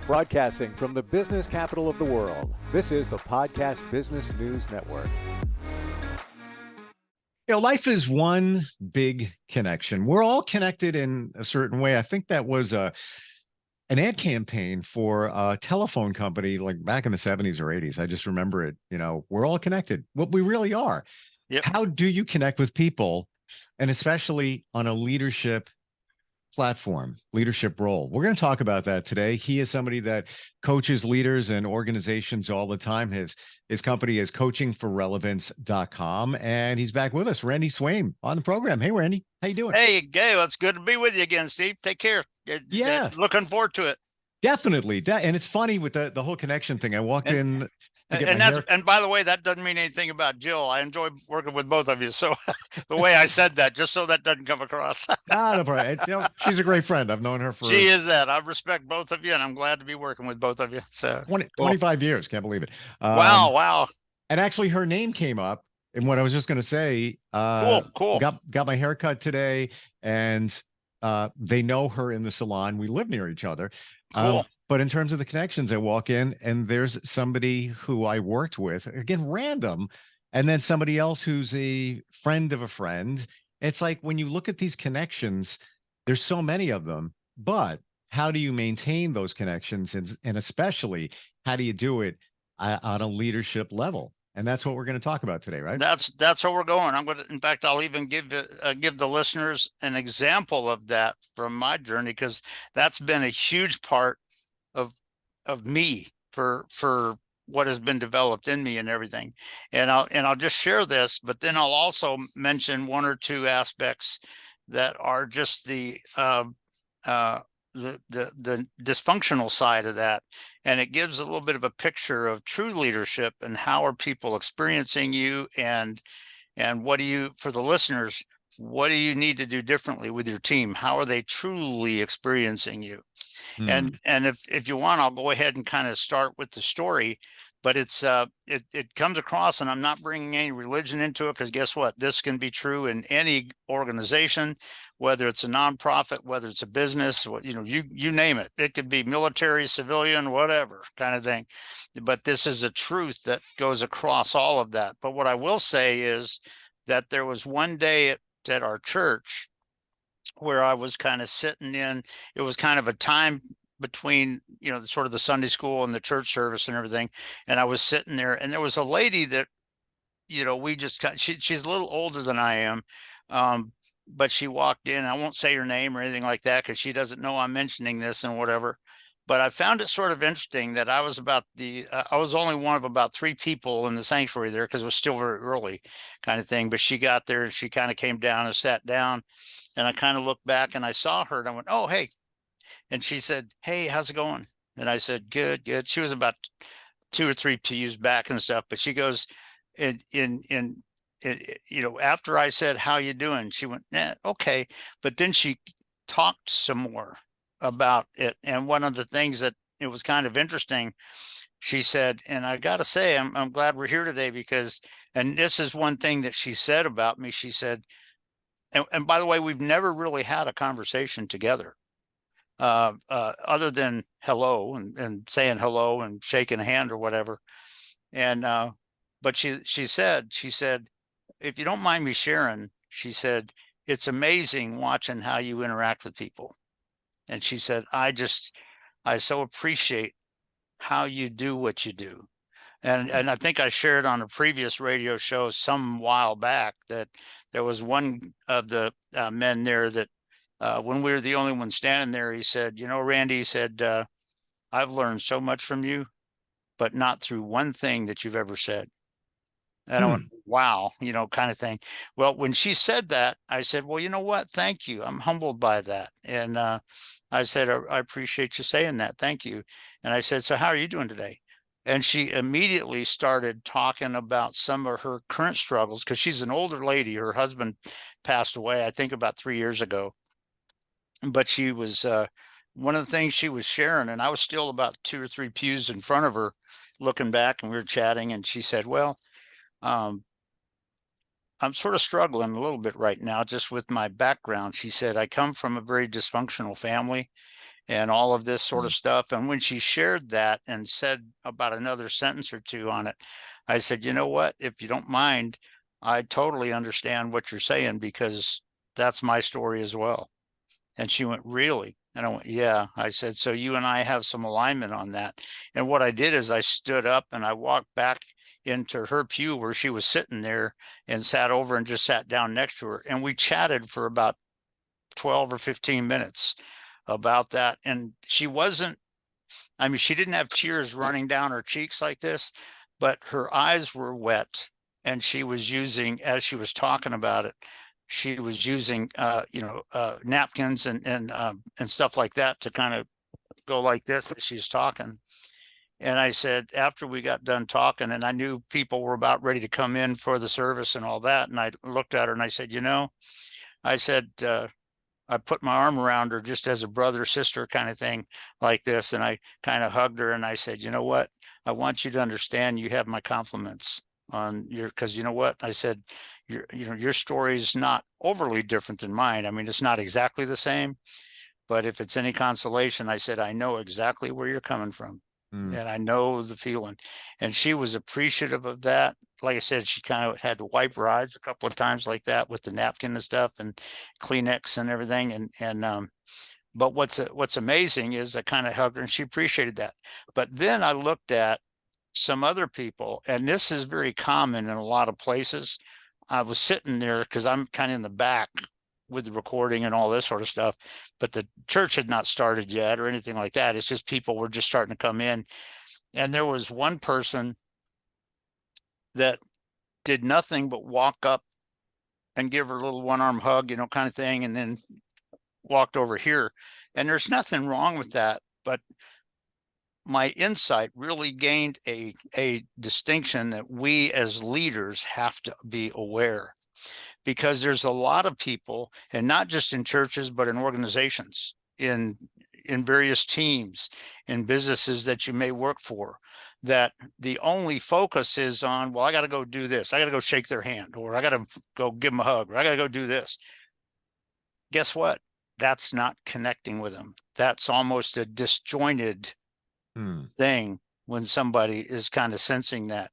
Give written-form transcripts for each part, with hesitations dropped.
Broadcasting from the business capital of the world, this is the Podcast Business News Network. Life is one big connection. We're all connected in a certain way. I think that was an ad campaign for a telephone company like back in the 70s or 80s. I just remember it. We're all connected. What we really are. Yep. How do you connect with people, and especially on a leadership platform, leadership role? We're going to talk about that today. He is somebody that coaches leaders and organizations all the time. His company is coachingforrelevance.com, and he's back with us, Randy Swaim, on the program. Hey, Randy, how you doing? Hey, Gail, it's good to be with you again, Steve. Take care. Yeah. Looking forward to it. Definitely. And it's funny with the whole connection thing. I walked in to get my hair. And by the way, that doesn't mean anything about Jill. I enjoy working with both of you. So the way I said that, just so that doesn't come across. No problem. She's a great friend. I've known her for. She is that. I respect both of you, and I'm glad to be working with both of you. So 25 years. Can't believe it. Wow. And actually, her name came up in what I was just going to say. Cool. Got my hair cut today, and they know her in the salon. We live near each other. Cool. But in terms of the connections, I walk in and there's somebody who I worked with, again, random, and then somebody else who's a friend of a friend. It's like when you look at these connections, there's so many of them, but how do you maintain those connections? And especially, how do you do it on a leadership level? And that's what we're going to talk about today, right? That's where we're going. In fact, I'll even give the listeners an example of that from my journey, because that's been a huge part of me for what has been developed in me and everything. And I'll just share this, but then I'll also mention one or two aspects that are just the dysfunctional side of that. And it gives a little bit of a picture of true leadership and how are people experiencing you, and what do you, for the listeners, what do you need to do differently with your team? How are they truly experiencing you? And if you want, I'll go ahead and kind of start with the story, but it comes across, and I'm not bringing any religion into it, because guess what? This can be true in any organization, whether it's a nonprofit, whether it's a business, you name it. It could be military, civilian, whatever kind of thing. But this is a truth that goes across all of that. But what I will say is that there was one day at our church where I was kind of sitting in. It was kind of a time between, sort of the Sunday school and the church service and everything. And I was sitting there, and there was a lady that, she's a little older than I am. But she walked in. I won't say her name or anything like that, because she doesn't know I'm mentioning this and whatever. But I found it sort of interesting that I was I was only one of about 3 people in the sanctuary there, because it was still very early kind of thing. But she got there, and she kind of came down and sat down. And I kind of looked back and I saw her, and I went, "Oh, hey." And she said, "Hey, how's it going?" And I said, "Good, good." She was about 2 or 3 pews back and stuff. But she goes, after I said, "How you doing?" She went, "Okay." But then she talked some more about it. And one of the things that it was kind of interesting, she said, and I got to say, I'm glad we're here today, because, and this is one thing that she said about me. She said, and by the way, we've never really had a conversation together, other than hello and saying hello and shaking a hand or whatever. And, but she said, "If you don't mind me sharing," she said, "it's amazing watching how you interact with people." And she said, I so appreciate how you do what you do." And I think I shared on a previous radio show some while back that there was one of the men there that when we were the only one standing there, he said, "Randy," he said, "I've learned so much from you, but not through one thing that you've ever said." And I went, wow, kind of thing. Well, when she said that, I said, "Well, you know what? Thank you. I'm humbled by that." And I said, I appreciate you saying that. Thank you." And I said, "So how are you doing today?" And she immediately started talking about some of her current struggles, because she's an older lady. Her husband passed away, I think, about 3 years ago. But she was, one of the things she was sharing, and I was still about 2 or 3 pews in front of her looking back, and we were chatting. And she said, "Well, I'm sort of struggling a little bit right now just with my background." She said, "I come from a very dysfunctional family, and all of this sort of stuff. And when she shared that and said about another sentence or two on it, I said, you know what, if you don't mind, I totally understand what you're saying, because that's my story as well. And she went, really? And I went, yeah. I said, so you and I have some alignment on that. And what I did is I stood up and I walked back into her pew where she was sitting there, and sat over and just sat down next to her. And we chatted for about 12 or 15 minutes about that. And she wasn't, I mean, she didn't have tears running down her cheeks like this, but her eyes were wet. And she was using, as she was talking about it, she was using, napkins and stuff like that to kind of go like this as she's talking. And I said, after we got done talking, and I knew people were about ready to come in for the service and all that, and I looked at her and I said, I said, I put my arm around her just as a brother sister kind of thing like this. And I kind of hugged her and I said, you know what? I want you to understand you have my compliments on your, because you know what? I said, your story is not overly different than mine. I mean, it's not exactly the same, but if it's any consolation, I said, I know exactly where you're coming from. And I know the feeling. And she was appreciative of that. Like I said, she kind of had to wipe her eyes a couple of times like that with the napkin and stuff and Kleenex and everything. But what's amazing is I kind of hugged her and she appreciated that. But then I looked at some other people, and this is very common in a lot of places. I was sitting there because I'm kind of in the back with the recording and all this sort of stuff, but the church had not started yet or anything like that. It's just people were just starting to come in. And there was one person that did nothing but walk up and give her a little one-arm hug, kind of thing, and then walked over here. And there's nothing wrong with that, but my insight really gained a distinction that we as leaders have to be aware, because there's a lot of people, and not just in churches, but in organizations, in various teams, in businesses that you may work for, that the only focus is on, well, I got to go do this. I got to go shake their hand, or I got to go give them a hug, or I got to go do this. Guess what? That's not connecting with them. That's almost a disjointed thing when somebody is kind of sensing that.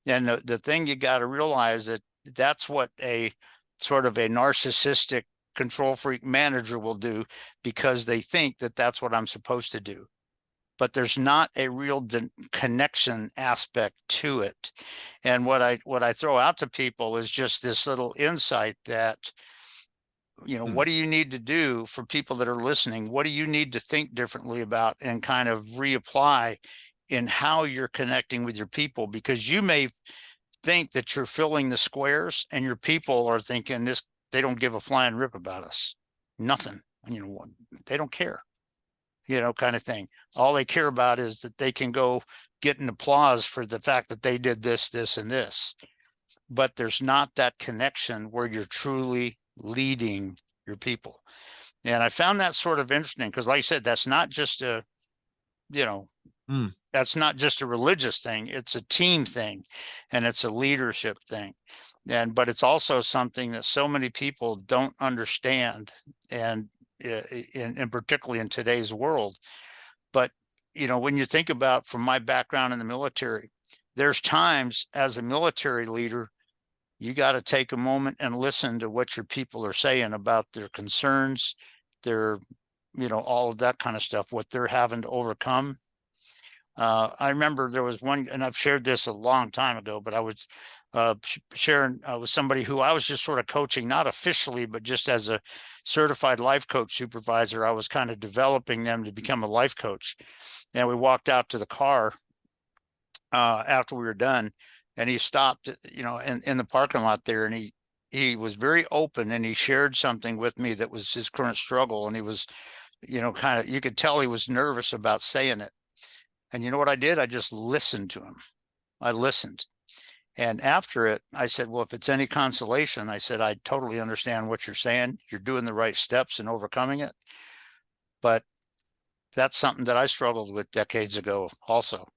And the thing you got to realize that that's what a sort of a narcissistic control freak manager will do, because they think that that's what I'm supposed to do. But there's not a real connection aspect to it. And what I throw out to people is just this little insight that, what do you need to do for people that are listening? What do you need to think differently about and kind of reapply in how you're connecting with your people? Because you may think that you're filling the squares and your people are thinking they don't give a flying rip about us. Nothing. They don't care, kind of thing. All they care about is that they can go get an applause for the fact that they did this, this, and this. But there's not that connection where you're truly leading your people. And I found that sort of interesting, because like I said, that's not just that's not just a religious thing. It's a team thing, and it's a leadership thing. But it's also something that so many people don't understand, and particularly in today's world. But, when you think about, from my background in the military, there's times as a military leader, you got to take a moment and listen to what your people are saying about their concerns, their, all of that kind of stuff, what they're having to overcome. I remember there was one, and I've shared this a long time ago, but I was sharing with somebody who I was just sort of coaching, not officially, but just as a certified life coach supervisor. I was kind of developing them to become a life coach. And we walked out to the car after we were done, and he stopped, in the parking lot there, and he was very open, and he shared something with me that was his current struggle. And he was, kind of, you could tell he was nervous about saying it. And you know what I did? I just listened to him. I listened. And after it, I said, well, if it's any consolation, I said, I totally understand what you're saying. You're doing the right steps in overcoming it. But that's something that I struggled with decades ago also.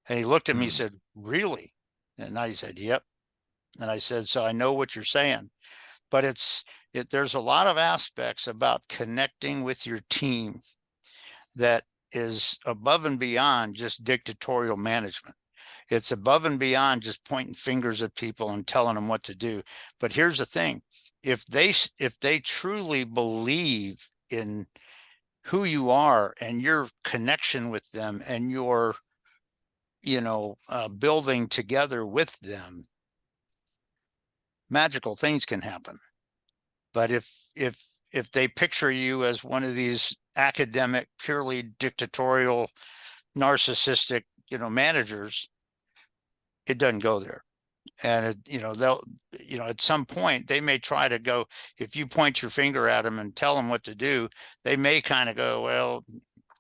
And he looked at me, he said, really? And I said, yep. And I said, so I know what you're saying. But there's a lot of aspects about connecting with your team that is above and beyond just dictatorial management. It's above and beyond just pointing fingers at people and telling them what to do. But here's the thing. If they truly believe in who you are and your connection with them and your, building together with them, magical things can happen. But if they picture you as one of these academic, purely dictatorial, narcissistic, managers, it doesn't go there. And they'll, at some point they may try to go, if you point your finger at them and tell them what to do, they may kind of go, well,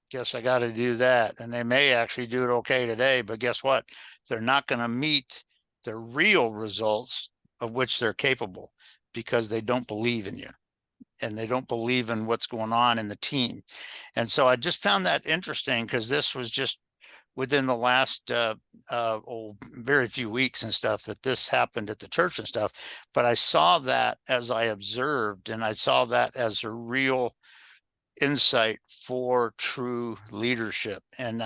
guess I got to do that. And they may actually do it okay today, but guess what? They're not going to meet the real results of which they're capable, because they don't believe in you and they don't believe in what's going on in the team. And so I just found that interesting, because this was just within the last very few weeks and stuff that this happened at the church and stuff. But I saw that as I observed, and I saw that as a real insight for true leadership. And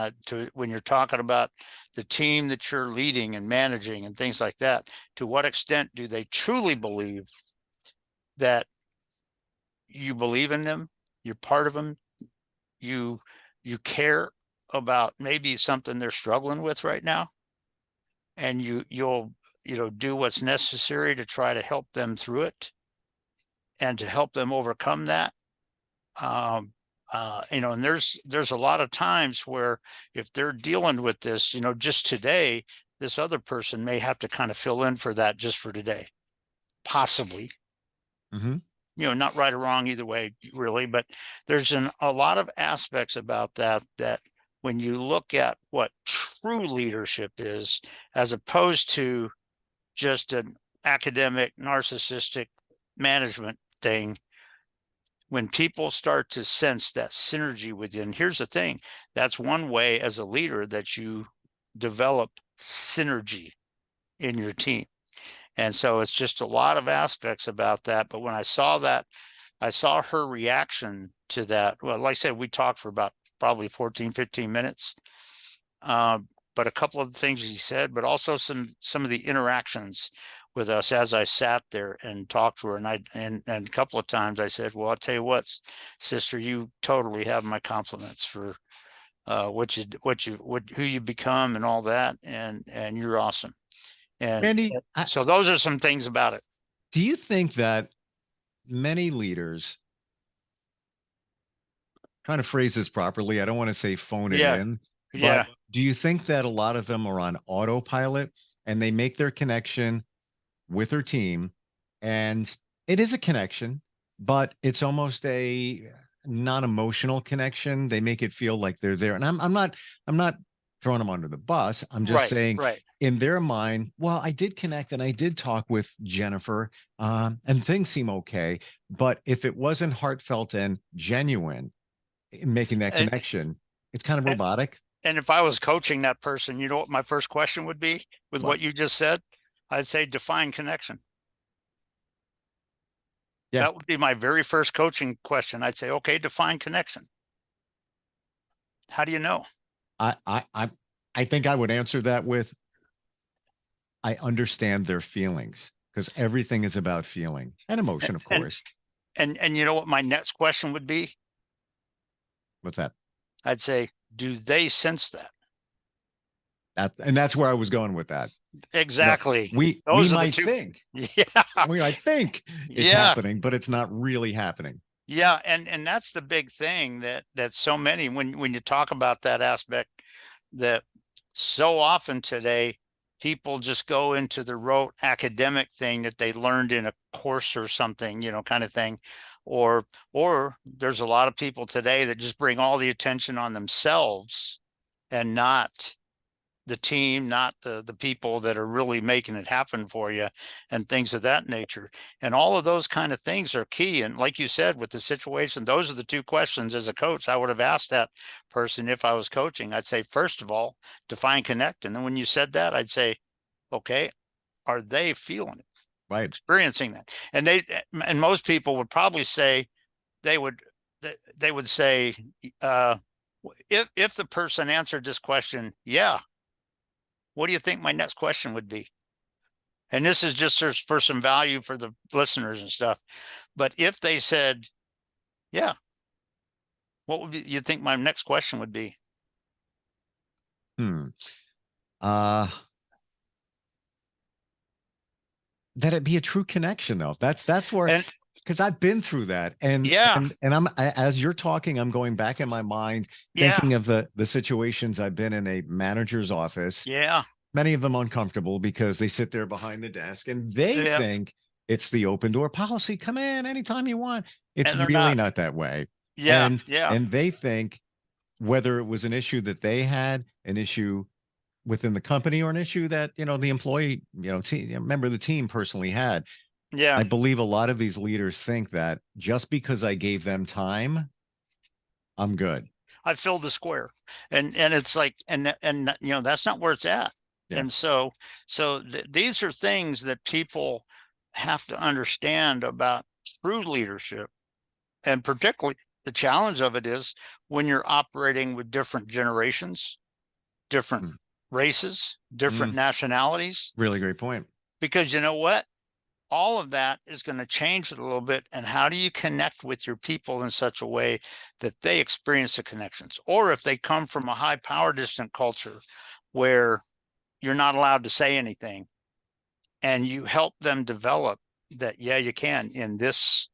when you're talking about the team that you're leading and managing and things like that, to what extent do they truly believe that you believe in them, you're part of them, you care about maybe something they're struggling with right now, and you'll do what's necessary to try to help them through it and to help them overcome that. And there's a lot of times where if they're dealing with this, just today, this other person may have to kind of fill in for that just for today, possibly. Mm-hmm. Not right or wrong either way, really, but there's a lot of aspects about that when you look at what true leadership is, as opposed to just an academic, narcissistic management thing, when people start to sense that synergy within, here's the thing, that's one way as a leader that you develop synergy in your team. And so it's just a lot of aspects about that. But when I saw that, I saw her reaction to that. Well, like I said, we talked for about probably 14, 15 minutes. But a couple of the things she said, but also some of the interactions with us as I sat there and talked to her. And a couple of times I said, well, I'll tell you what, sister, you totally have my compliments for who you become and all that. And you're awesome. And Randy, so those are some things about it. Do you think that many leaders, trying to phrase this properly, I don't want to say phone it in, but do you think that a lot of them are on autopilot and they make their connection with their team, and it is a connection, but it's almost a non-emotional connection? They make it feel like they're there. And I'm not throwing them under the bus. I'm just saying, in their mind, well, I did connect and I did talk with Jennifer, and things seem okay. But if it wasn't heartfelt and genuine in making that connection, it's kind of robotic. And if I was coaching that person, you know what my first question would be with what you just said? I'd say define connection. Yeah. That would be my very first coaching question. I'd say, okay, define connection. How do you know? I think I would answer that with, I understand their feelings, because everything is about feeling and emotion, of course. And you know what my next question would be? What's that? I'd say, do they sense that? And that's where I was going with that. Exactly. We might think. Yeah. We might think it's happening, but it's not really happening. Yeah. And that's the big thing that so many, when you talk about that aspect, that so often today, people just go into the rote academic thing that they learned in a course or something, kind of thing. Or there's a lot of people today that just bring all the attention on themselves and not the team, not the people that are really making it happen for you, and things of that nature. And all of those kind of things are key. And like you said, with the situation, those are the two questions as a coach I would have asked that person if I was coaching. I'd say, first of all, define connect. And then when you said that, I'd say, okay, are they feeling it? Right. Experiencing that? And most people would probably say, they would say, If the person answered this question, yeah, what do you think my next question would be? And this is just for some value for the listeners and stuff. But if they said, yeah, what would you think my next question would be? Hmm. Uh, that it be a true connection though. That's where, And because I've been through that, and yeah, as you're talking, I'm going back in my mind yeah, thinking of the situations I've been in a manager's office, yeah, many of them uncomfortable because they sit there behind the desk and they yeah. think it's the open door policy. Come in anytime you want. It's And they're really not. not that way. Yeah, And yeah. and they think whether it was an issue that they had, an issue within the company, or an issue that, the employee, member of the team personally had. Yeah, I believe a lot of these leaders think that just because I gave them time, I'm good. I filled the square, and it's like, and that's not where it's at. Yeah. And so these are things that people have to understand about true leadership, and particularly the challenge of it is when you're operating with different generations, different Mm. races, different Mm. nationalities, Really great point. because you know what? All of that is going to change it a little bit. And how do you connect with your people in such a way that they experience the connections? Or if they come from a high power distant culture where you're not allowed to say anything, and you help them develop that, yeah, you can in this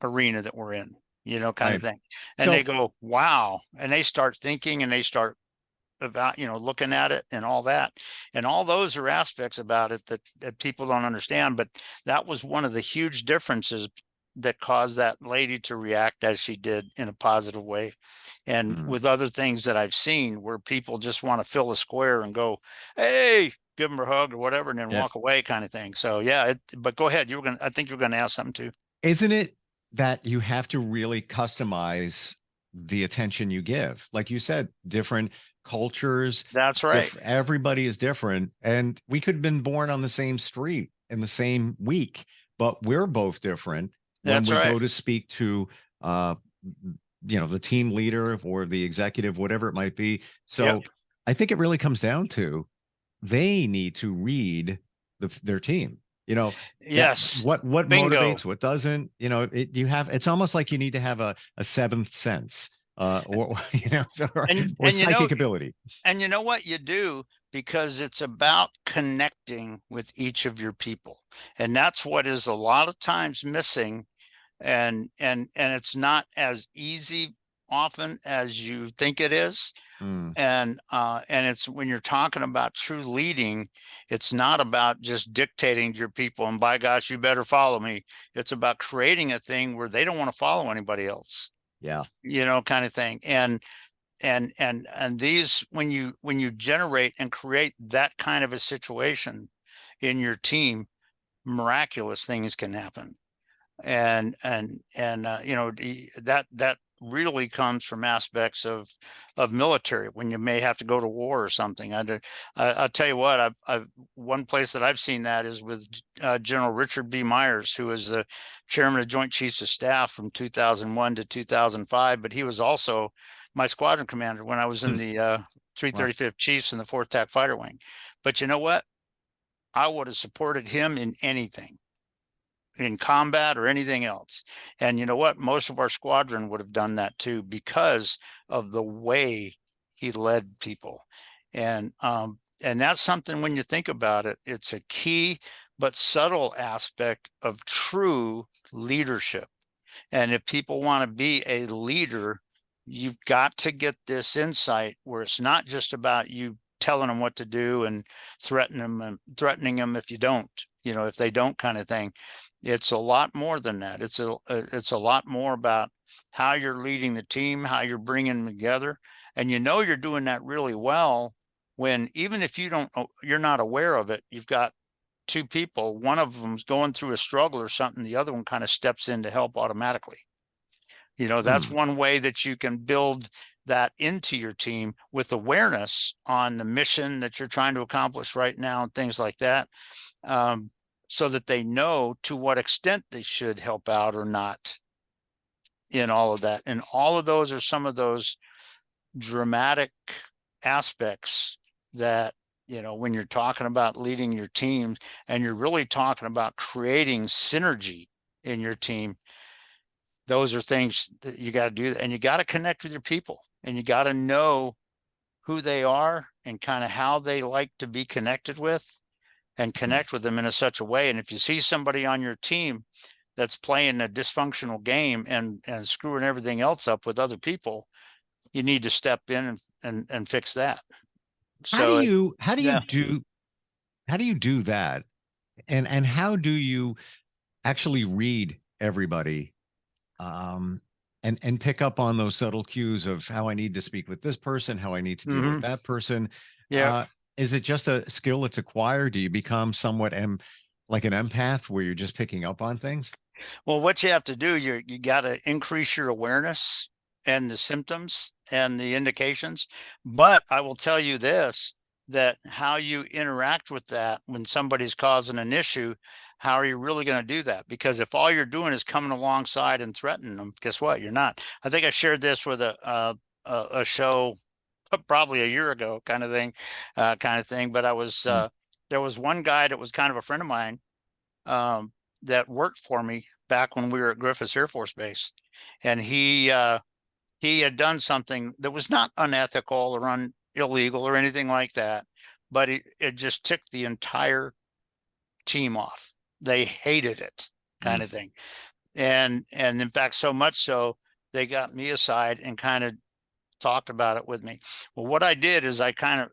arena that we're in, kind of Right. thing. And they So go, wow. And they start thinking, and they start about, looking at it and all that. And all those are aspects about it that people don't understand. But that was one of the huge differences that caused that lady to react as she did in a positive way. And mm, with other things that I've seen where people just want to fill a square and go, hey, give them a hug or whatever, and then yeah. walk away, kind of thing. So yeah, but go ahead. I think you were going to ask something too. Isn't it that you have to really customize the attention you give? Like you said, different cultures, That's right. everybody is different. And we could have been born on the same street in the same week, but we're both different when That's we right. go to speak to uh the team leader or the executive, whatever it might be. Yep. So I think it really comes down to they need to read their team. That Yes. what Bingo. motivates, what doesn't. It's almost like you need to have a seventh sense, or or And psychic ability. And you know what you do, because it's about connecting with each of your people. And that's what is a lot of times missing. And it's not as easy often as you think it is. Mm, And it's when you're talking about true leading, it's not about just dictating to your people and by gosh, you better follow me. It's about creating a thing where they don't want to follow anybody else, yeah. kind of thing. And these, when you generate and create that kind of a situation in your team, miraculous things can happen. And that really comes from aspects of military, when you may have to go to war or something. I'll tell you what, I've one place that I've seen that is with General Richard B. Myers, who was the chairman of Joint Chiefs of Staff from 2001 to 2005, but he was also my squadron commander when I was in Hmm. the Wow. 335th Chiefs in the 4th TAC Fighter Wing. But you know what? I would have supported him in anything, in combat or anything else. And you know what? Most of our squadron would have done that too, because of the way he led people. And that's something, when you think about it, it's a key but subtle aspect of true leadership. And if people want to be a leader, you've got to get this insight where it's not just about you telling them what to do and threatening them if you don't, if they don't, kind of thing. It's a lot more than that. It's a lot more about how you're leading the team, how you're bringing them together. And you're doing that really well when, even if you're not aware of it, you've got two people, one of them's going through a struggle or something, the other one kind of steps in to help automatically. That's Hmm. one way that you can build that into your team, with awareness on the mission that you're trying to accomplish right now and things like that, so that they know to what extent they should help out or not in all of that. And all of those are some of those dramatic aspects that, when you're talking about leading your team and you're really talking about creating synergy in your team, those are things that you got to do. And you got to connect with your people, and you got to know who they are and kind of how they like to be connected with, and connect with them in such a way. And if you see somebody on your team that's playing a dysfunctional game and screwing everything else up with other people, you need to step in and fix that. How do So you how do you yeah. do how do you do that? And how do you actually read everybody, um and pick up on those subtle cues of how I need to speak with this person, how I need to deal with that person? Yeah. Is it just a skill that's acquired? Do you become somewhat like an empath where you're just picking up on things? Well, what you have to do, you got to increase your awareness and the symptoms and the indications. But I will tell you this, that how you interact with that when somebody's causing an issue, how are you really going to do that? Because if all you're doing is coming alongside and threatening them, guess what? You're not. I think I shared this with a show probably a year ago, kind of thing. But I was Hmm. there was one guy that was kind of a friend of mine, that worked for me back when we were at Griffiths Air Force Base, and he had done something that was not unethical or illegal or anything like that, but it just ticked the entire team off. They hated it, kind Hmm. of thing, and in fact, so much so they got me aside and kind of talked about it with me. Well, what I did is I kind of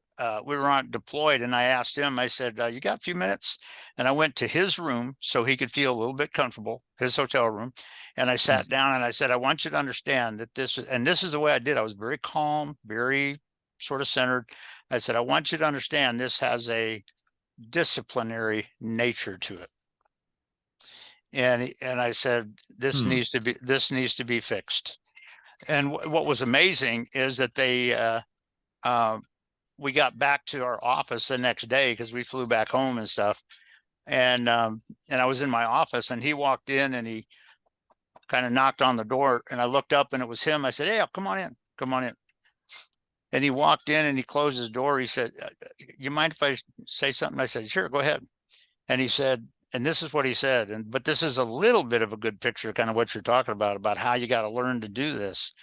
we were on deployed, and I asked him, I said, you got a few minutes? And I went to his room so he could feel a little bit comfortable, his hotel room. And I Hmm. sat down and I said, I want you to understand that this is the way I did. I was very calm, very sort of centered. I said, I want you to understand this has a disciplinary nature to it. And I said, this Hmm. needs to be fixed. And what was amazing is that we got back to our office the next day because we flew back home and stuff. And I was in my office, and he walked in and he kind of knocked on the door, and I looked up and it was him. I said, "Hey, come on in, come on in." And he walked in and he closed his door. He said, "You mind if I say something?" I said, "Sure, go ahead." And he said, and this is what he said, but this is a little bit of a good picture, kind of what you're talking about how you got to learn to do this.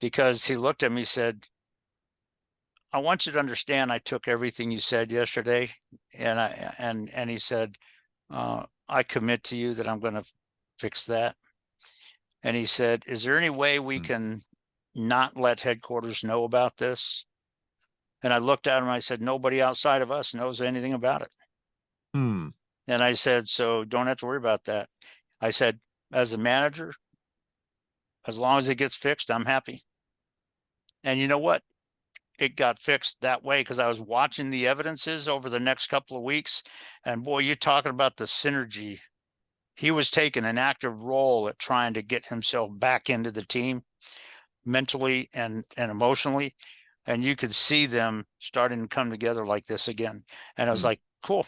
Because he looked at me, said, I want you to understand, I took everything you said yesterday, and he said, I commit to you that I'm going to fix that. And he said, is there any way we Hmm. can not let headquarters know about this? And I looked at him and I said, nobody outside of us knows anything about it. Hmm. And I said, so don't have to worry about that. I said, as a manager, as long as it gets fixed, I'm happy. And you know what? It got fixed that way because I was watching the evidences over the next couple of weeks. And boy, you're talking about the synergy. He was taking an active role at trying to get himself back into the team mentally and emotionally. And you could see them starting to come together like this again. And I was Hmm. like, cool.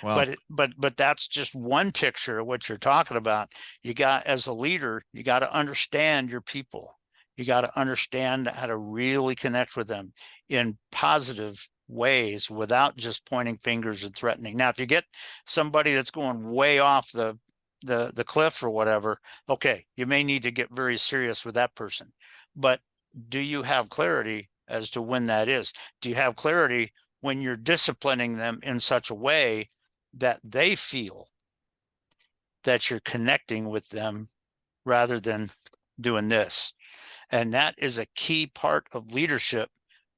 Well, But that's just one picture of what you're talking about. You got, as a leader, you got to understand your people. You got to understand how to really connect with them in positive ways without just pointing fingers and threatening. Now, if you get somebody that's going way off the cliff or whatever, okay, you may need to get very serious with that person. But do you have clarity as to when that is? Do you have clarity when you're disciplining them in such a way that they feel that you're connecting with them rather than doing this? And that is a key part of leadership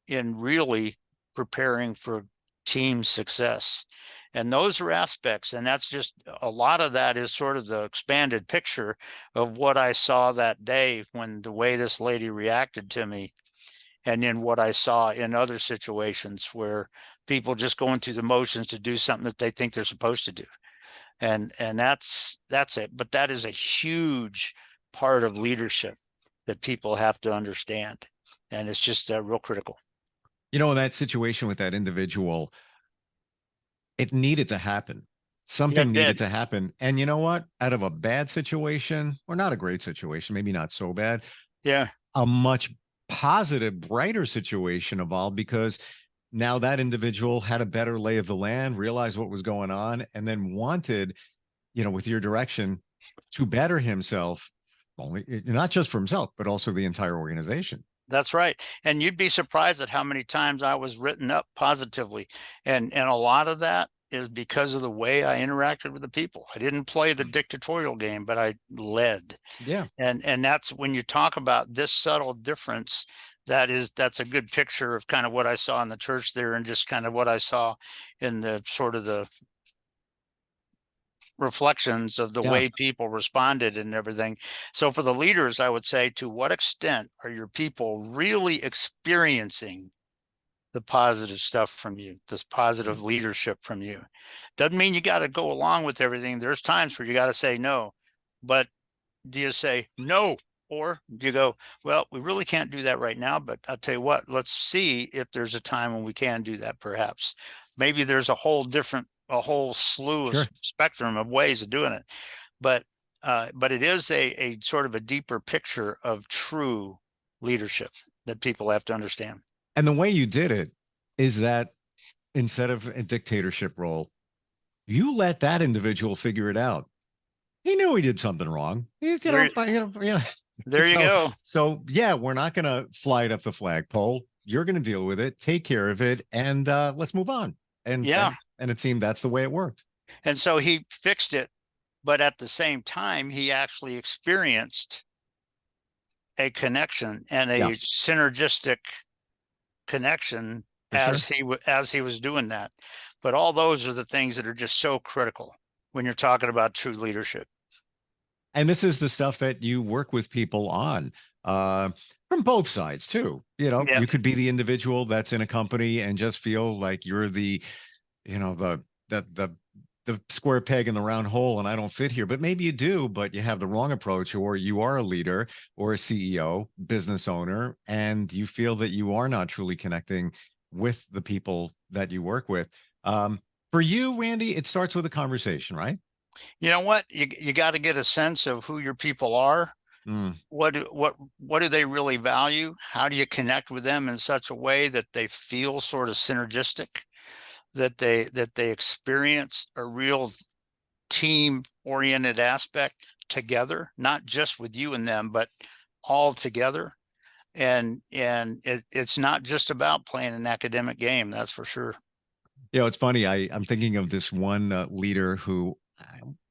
in really preparing for team success. And those are aspects, and that's just a lot of that is sort of the expanded picture of what I saw that day when the way this lady reacted to me, and then what I saw in other situations where people just going through the motions to do something that they think they're supposed to do. And that's it. But that is a huge part of leadership that people have to understand. And it's just real critical. in that situation with that individual, it needed to happen. Yeah, Something it needed did. to happen. And you know what? Out of a bad situation, or not a great situation, maybe not so bad, Yeah. a much positive, brighter situation evolved because now that individual had a better lay of the land, realized what was going on, and then wanted, with your direction, to better himself, only not just for himself, but also the entire organization. That's right. And you'd be surprised at how many times I was written up positively. And a lot of that is because of the way I interacted with the people. I didn't play the dictatorial game, but I led. Yeah. And that's when you talk about this subtle difference, that's a good picture of kind of what I saw in the church there, and just kind of what I saw in the sort of the reflections of the way people responded and everything. So for the leaders, I would say, to what extent are your people really experiencing the positive stuff from you, this positive leadership from you? Doesn't mean you got to go along with everything. There's times where you got to say no, but do you say no? Or do you go, well, we really can't do that right now, but I'll tell you what, let's see if there's a time when we can do that. Perhaps maybe there's a whole slew of spectrum of ways of doing it. But it is a sort of a deeper picture of true leadership that people have to understand. And the way you did it is that instead of a dictatorship role, you let that individual figure it out. He knew he did something wrong. There you go. So yeah, we're not going to fly it up the flagpole. You're going to deal with it, take care of it, and let's move on. And it seemed that's the way it worked. And so he fixed it, but at the same time, he actually experienced a connection and a synergistic connection as he was doing that. But all those are the things that are just so critical when you're talking about true leadership. And this is the stuff that you work with people on from both sides too. You could be the individual that's in a company and just feel like you're the square peg in the round hole and I don't fit here. But maybe you do, but you have the wrong approach, or you are a leader or a CEO, business owner, and you feel that you are not truly connecting with the people that you work with. For you, Randy, it starts with a conversation, right? You know what? You got to get a sense of who your people are. What do they really value? How do you connect with them in such a way that they feel sort of synergistic, that they experience a real team-oriented aspect together, not just with you and them, but all together. And it's not just about playing an academic game, that's for sure. It's funny. I'm thinking of this one leader who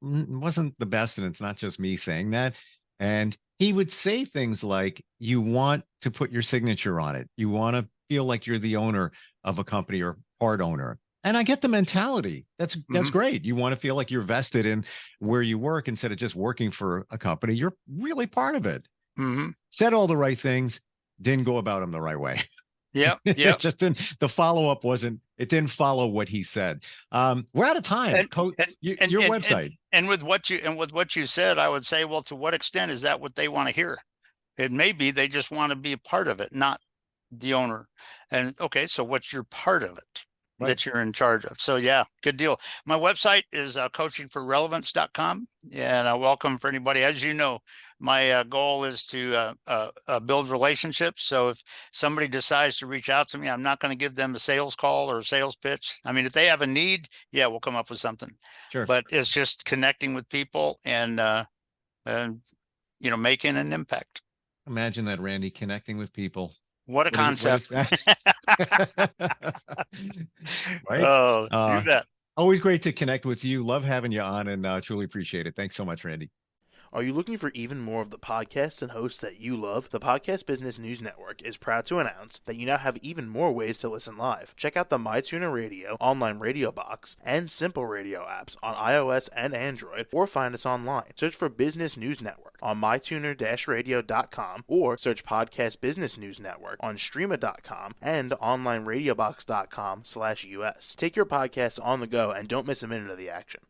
wasn't the best, and it's not just me saying that. And he would say things like, you want to put your signature on it. You want to feel like you're the owner of a company or part owner. And I get the mentality. That's great. You want to feel like you're vested in where you work instead of just working for a company. You're really part of it. Said all the right things, didn't go about them the right way. Yeah. Just the follow-up it didn't follow what he said. We're out of time. Your website. And with what you said, I would say, well, to what extent is that what they want to hear? It may be they just want to be a part of it, not the owner. And okay, so what's your part of it that you're in charge of? So yeah, good deal. My website is coachingforrelevance.com, and I welcome for anybody. As you know, my goal is to build relationships. So if somebody decides to reach out to me, I'm not going to give them a sales call or a sales pitch. I mean, if they have a need, we'll come up with something. Sure. But it's just connecting with people and making an impact. Imagine that, Randy, connecting with people. What a concept. Right? Oh, you bet. Always great to connect with you. Love having you on, and truly appreciate it. Thanks so much, Randy. Are you looking for even more of the podcasts and hosts that you love? The Podcast Business News Network is proud to announce that you now have even more ways to listen live. Check out the MyTuner Radio, online radio box, and Simple Radio apps on iOS and Android, or find us online. Search for Business News Network on mytuner-radio.com, or search Podcast Business News Network on streama.com and onlineradiobox.com/US. Take your podcast on the go and don't miss a minute of the action.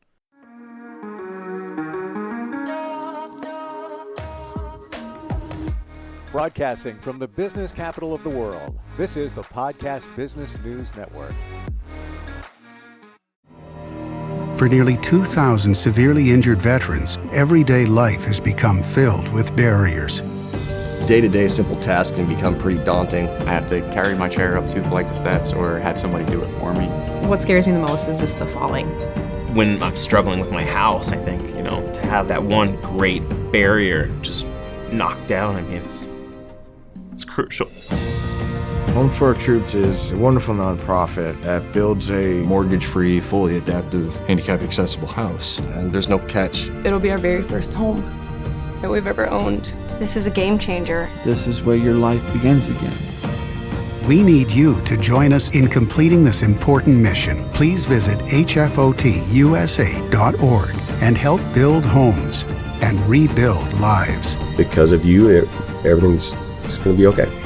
Broadcasting from the business capital of the world, this is the Podcast Business News Network. For nearly 2,000 severely injured veterans, everyday life has become filled with barriers. day-to-day simple tasks can become pretty daunting. I have to carry my chair up 2 flights of steps or have somebody do it for me. What scares me the most is just the falling. When I'm struggling with my house, I think, to have that one great barrier just knocked down, it's crucial. Home for Our Troops is a wonderful nonprofit that builds a mortgage-free, fully adaptive, handicap-accessible house. And there's no catch. It'll be our very first home that we've ever owned. This is a game changer. This is where your life begins again. We need you to join us in completing this important mission. Please visit hfotusa.org and help build homes and rebuild lives. Because of you, everything's going to be okay.